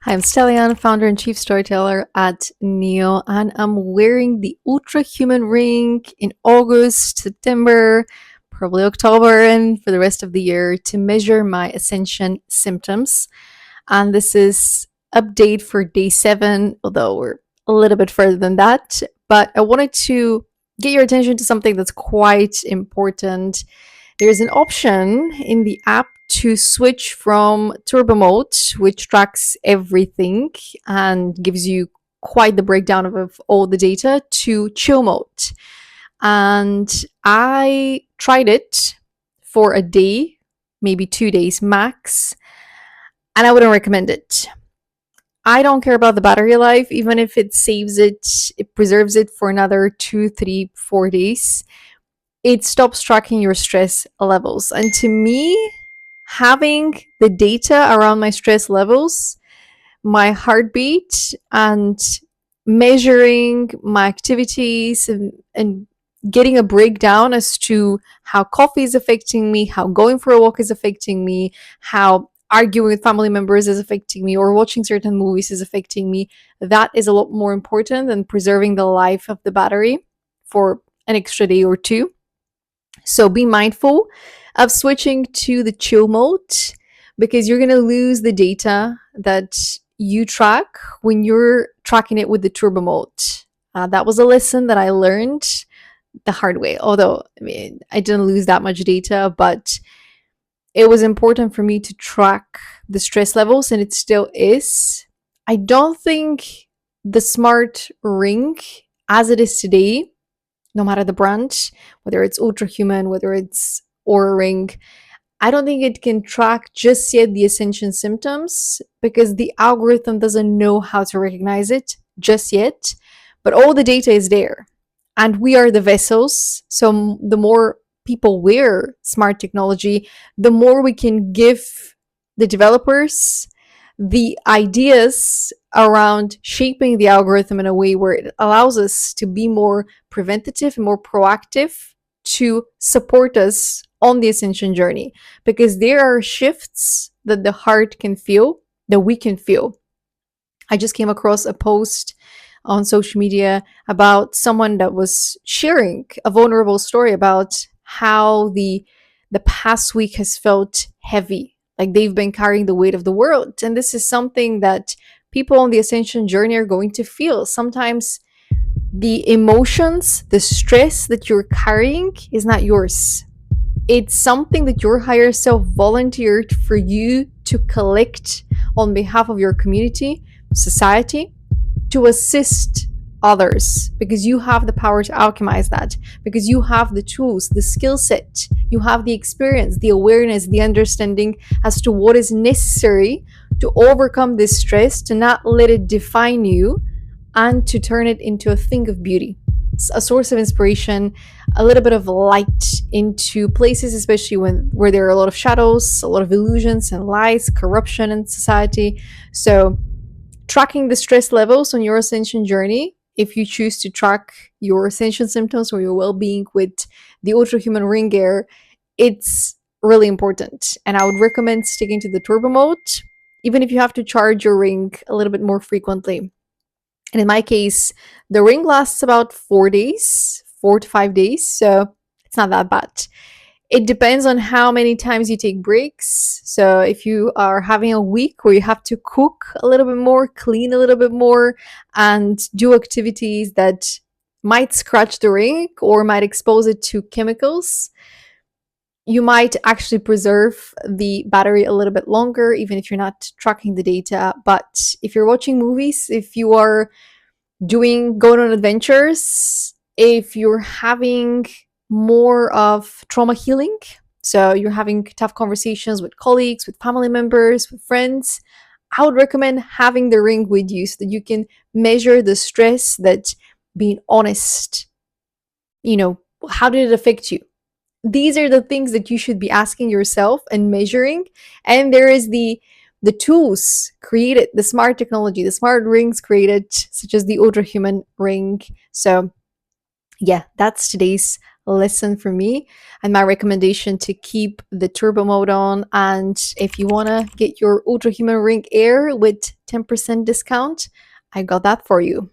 Hi, I'm Stellian, founder and chief storyteller at Neo, and I'm wearing the Ultrahuman Ring in August, September, probably October, and for the rest of the year to measure my Ascension symptoms. And this is update for day 7, although we're a little bit further than that. But I wanted to get your attention to something that's quite important. There's an option in the app to switch from turbo mode, which tracks everything and gives you quite the breakdown of all the data, to chill mode. And I tried it for a day, maybe 2 days max, and I wouldn't recommend it. I don't care about the battery life, even if it preserves it for another 2, 3, 4 days. It stops tracking your stress levels. And to me, having the data around my stress levels, my heartbeat, and measuring my activities and getting a breakdown as to how coffee is affecting me, how going for a walk is affecting me, how arguing with family members is affecting me, or watching certain movies is affecting me, that is a lot more important than preserving the life of the battery for an extra day or two. So be mindful of switching to the chill mode because you're going to lose the data that you track when you're tracking it with the turbo mode. That was a lesson that I learned the hard way. Although, I mean, I didn't lose that much data, but it was important for me to track the stress levels, and it still is. I don't think the smart ring, as it is today, no matter the brand, whether it's Ultrahuman, whether it's Aura Ring, I don't think it can track just yet the Ascension symptoms because the algorithm doesn't know how to recognize it just yet. But all the data is there. And we are the vessels. So the more people wear smart technology, the more we can give the developers the ideas around shaping the algorithm in a way where it allows us to be more preventative and more proactive to support us on the ascension journey, because there are shifts that the heart can feel, that we can feel. I just came across a post on social media about someone that was sharing a vulnerable story about how the past week has felt heavy, like they've been carrying the weight of the world. And this is something that people on the ascension journey are going to feel. Sometimes the emotions, the stress that you're carrying is not yours. It's something that your higher self volunteered for you to collect on behalf of your community, society, to assist others, because you have the power to alchemize that, because you have the tools, the skill set, you have the experience, the awareness, the understanding as to what is necessary to overcome this stress, to not let it define you, and to turn it into a thing of beauty. It's a source of inspiration, a little bit of light into places, especially where there are a lot of shadows, a lot of illusions and lies, corruption in society. So tracking the stress levels on your ascension journey, if you choose to track your ascension symptoms or your well-being with the Ultrahuman Ring Air, it's really important. And I would recommend sticking to the turbo mode, even if you have to charge your ring a little bit more frequently. And in my case, the ring lasts about 4 days, 4 to 5 days, so it's not that bad. It depends on how many times you take breaks. So if you are having a week where you have to cook a little bit more, clean a little bit more, and do activities that might scratch the ring or might expose it to chemicals, you might actually preserve the battery a little bit longer, even if you're not tracking the data. But if you're watching movies, if you are going on adventures, if you're having more of trauma healing, so you're having tough conversations with colleagues, with family members, with friends, I would recommend having the ring with you so that you can measure the stress, that being honest, how did it affect you? These are the things that you should be asking yourself and measuring. And there is the tools created, the smart technology, the smart rings created, such as the Ultrahuman Ring. So Yeah, that's today's lesson for me and my recommendation to keep the turbo mode on. And if you want to get your Ultra Human Ring Air with 10% discount, I got that for you.